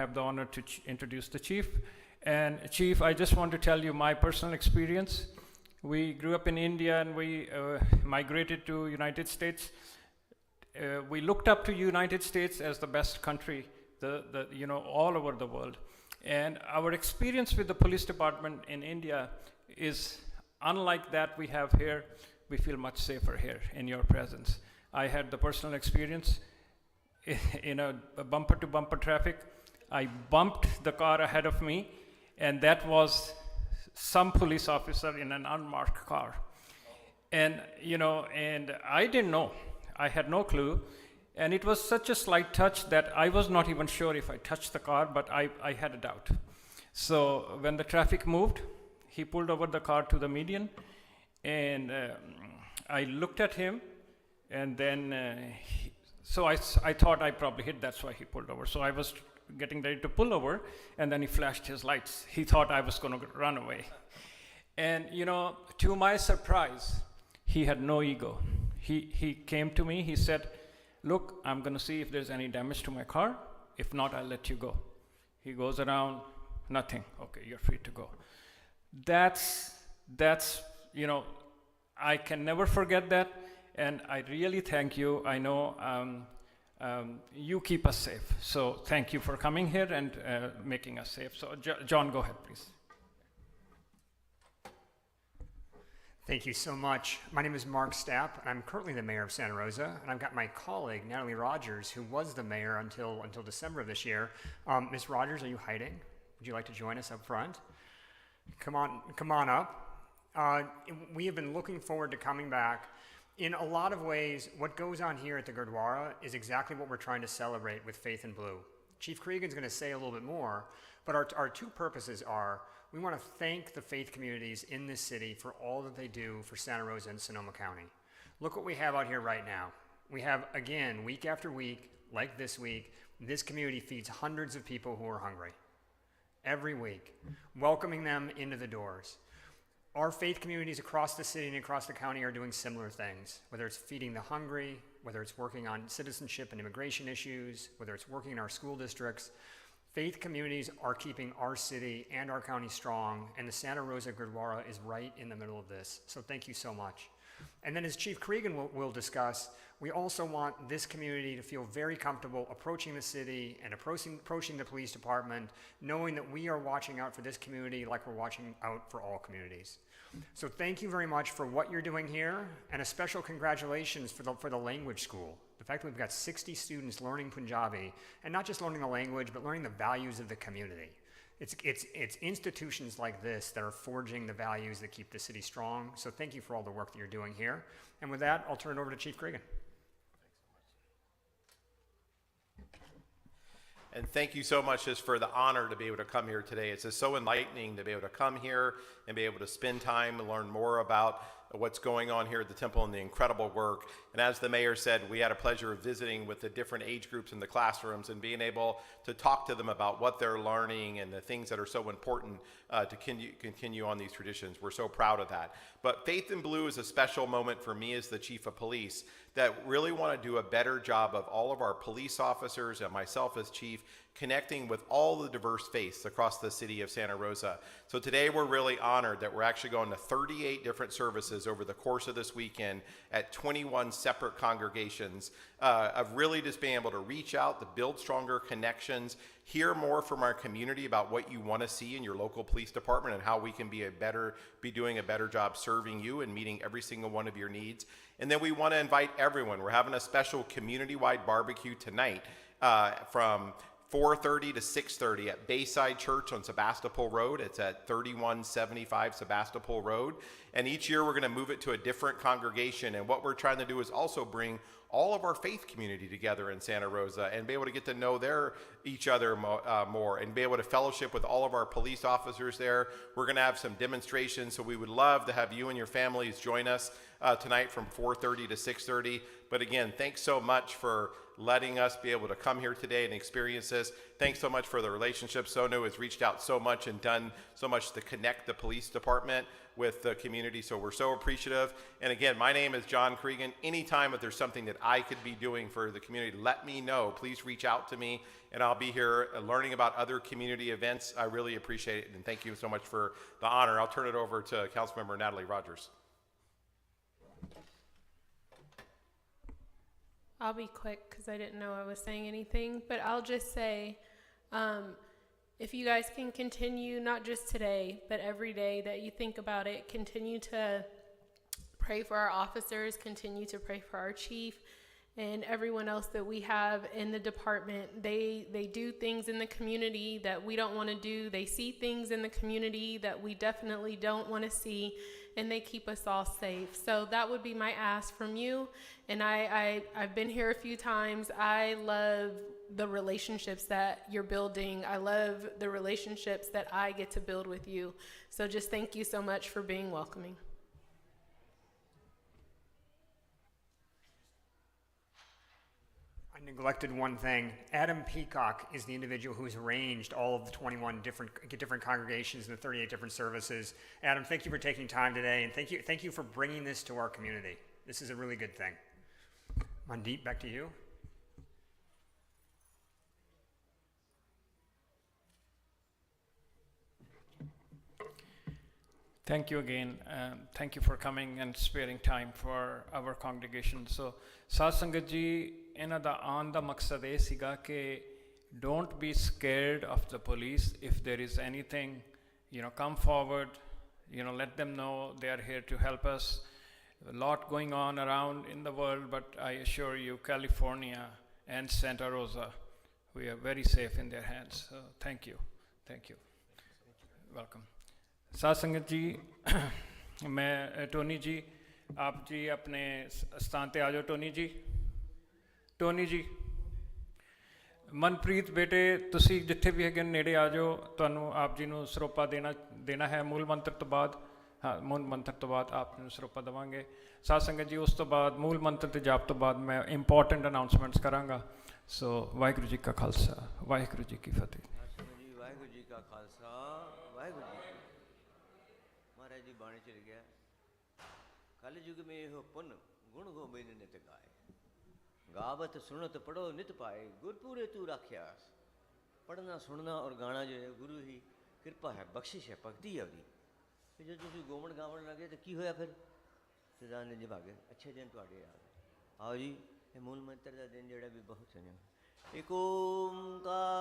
have the honor to introduce the Chief. And Chief, I just want to tell you my personal experience. We grew up in India and we migrated to United States. We looked up to United States as the best country, all over the world. And our experience with the police department in India is unlike that we have here. We feel much safer here in your presence. I had the personal experience in a bumper-to-bumper traffic. I bumped the car ahead of me, and that was some police officer in an unmarked car. And, and I didn't know. I had no clue. And it was such a slight touch that I was not even sure if I touched the car, but I had a doubt. So when the traffic moved, he pulled over the car to the median, and I looked at him, and then so I thought I probably hit, that's why he pulled over. So I was getting ready to pull over, and then he flashed his lights. He thought I was going to run away. And, to my surprise, he had no ego. He came to me, he said, look, I'm going to see if there's any damage to my car. If not, I'll let you go. He goes around, nothing. Okay, you're free to go. That's I can never forget that. And I really thank you. I know you keep us safe. So thank you for coming here and making us safe. So John, go ahead, please. Thank you so much. My name is Mark Stapp, and I'm currently the mayor of Santa Rosa, and I've got my colleague, Natalie Rogers, who was the mayor until December of this year. Ms. Rogers, are you hiding? Would you like to join us up front? Come on up. We have been looking forward to coming back. In a lot of ways, what goes on here at the Gurdwara is exactly what we're trying to celebrate with Faith in Blue. Chief Cregan's going to say a little bit more, but our two purposes are, we want to thank the faith communities in this city for all that they do for Santa Rosa and Sonoma County. Look what we have out here right now. We have, again, week after week, like this week, this community feeds hundreds of people who are hungry. Every week, welcoming them into the doors. Our faith communities across the city and across the county are doing similar things, whether it's feeding the hungry, whether it's working on citizenship and immigration issues, whether it's working in our school districts. Faith communities are keeping our city and our county strong, and the Santa Rosa Gurdwara is right in the middle of this. So thank you so much. And then as Chief Cregan will discuss, we also want this community to feel very comfortable approaching the city and approaching the police department, knowing that we are watching out for this community like we're watching out for all communities. So thank you very much for what you're doing here, and a special congratulations for the language school. The fact that we've got 60 students learning Punjabi, and not just learning the language, but learning the values of the community. It's institutions like this that are forging the values that keep the city strong. So thank you for all the work that you're doing here. And with that, I'll turn it over to Chief Cregan. And thank you so much just for the honor to be able to come here today. It's just so enlightening to be able to come here and be able to spend time and learn more about what's going on here at the temple and the incredible work. And as the mayor said, we had a pleasure of visiting with the different age groups in the classrooms and being able to talk to them about what they're learning and the things that are so important to continue on these traditions. We're so proud of that. But Faith in Blue is a special moment for me as the chief of police that really want to do a better job of all of our police officers and myself as chief connecting with all the diverse faiths across the city of Santa Rosa. So today we're really honored that we're actually going to 38 different services over the course of this weekend at 21 separate congregations of really just being able to reach out, to build stronger connections, hear more from our community about what you want to see in your local police department and how we can be doing a better job serving you and meeting every single one of your needs. And then we want to invite everyone. We're having a special community-wide barbecue tonight from 4:30 to 6:30 at Bayside Church on Sebastopol Road. It's at 3175 Sebastopol Road. And each year we're going to move it to a different congregation. And what we're trying to do is also bring all of our faith community together in Santa Rosa and be able to get to know each other more and be able to fellowship with all of our police officers there. We're going to have some demonstrations, so we would love to have you and your families join us tonight from 4:30 to 6:30. But again, thanks so much for letting us be able to come here today and experience this. Thanks so much for the relationship. Sonu has reached out so much and done so much to connect the police department with the community, so we're so appreciative. And again, my name is John Cregan. Anytime if there's something that I could be doing for the community, let me know. Please reach out to me, and I'll be here learning about other community events. I really appreciate it, and thank you so much for the honor. I'll turn it over to Councilmember Natalie Rogers. I'll be quick because I didn't know I was saying anything, but I'll just say, if you guys can continue, not just today, but every day that you think about it, continue to pray for our officers, continue to pray for our chief and everyone else that we have in the department. They do things in the community that we don't want to do. They see things in the community that we definitely don't want to see, and they keep us all safe. So that would be my ask from you. And I've been here a few times. I love the relationships that you're building. I love the relationships that I get to build with you. So just thank you so much for being welcoming. I neglected one thing. Adam Peacock is the individual who has arranged all of the 21 different congregations and the 38 different services. Adam, thank you for taking time today, and thank you for bringing this to our community. This is a really good thing. Mandeep, back to you. Thank you again. Thank you for coming and sparing time for our congregation. So, Saad Sangat ji, ਇਹਨਾਂ ਦਾ ਆਉਣ ਦਾ ਮਕਸਦ ਇਹ ਸੀਗਾ ਕਿ don't be scared of the police. If there is anything, come forward, let them know they are here to help us. A lot going on around in the world, but I assure you, California and Santa Rosa, we are very safe in their hands. So thank you. Welcome. साध संगत जी, मैं Tony जी, आप जी अपने स्थान पे आ जाओ। Tony जी, मनप्रीत बेटे, तुसी जिथे भी है नेड़े आ जाओ। तुहानू आप जी नू सरोपा देना है मूल मंत्र तो बाद। हाँ, मूल मंत्र तो बाद आप सरोपा देवांगे। साध संगत जी, उस तो बाद मूल मंत्र ते जाप तो बाद मैं इंपॉर्टेंट अनाउंसमेंट्स करांगा। सो वाहिगुरू जी का खालसा, वाहिगुरू जी की फतेह। वाहिगुरू जी का खालसा, वाहिगुरू जी महाराज जी बाणी चल गया। कल युग में हो पुन गुण गोबिंद नित गाए, गावत सुनत पढ़ो नित पाए, गुरपुरे तू राख्यास। पढ़ना सुनना और गाना जो है गुरु ही कृपा है, बख्शिश है, भगती है ਉਹਦੀ। ਤੇ ਜੇ ਤੁਸੀਂ ਗੋਵਣ ਗਾਵਣ ਲੱਗੇ ਤਾਂ ਕੀ ਹੋਇਆ ਫਿਰ? ਸਦਾ ਨੇ ਨਿਭਾਗੇ। ਅੱਛੇ ਦਿਨ ਤੁਹਾਡੇ ਆ ਗਏ। ਆਓ ਜੀ, ਇਹ ਮੂਲ ਮੰਤਰ ਦਾ ਦਿਨ ਜਿਹੜਾ ਵੀ ਬਹੁਤ ਸੁਣਿਆ। ਏਕ ਓੰਕਾਰ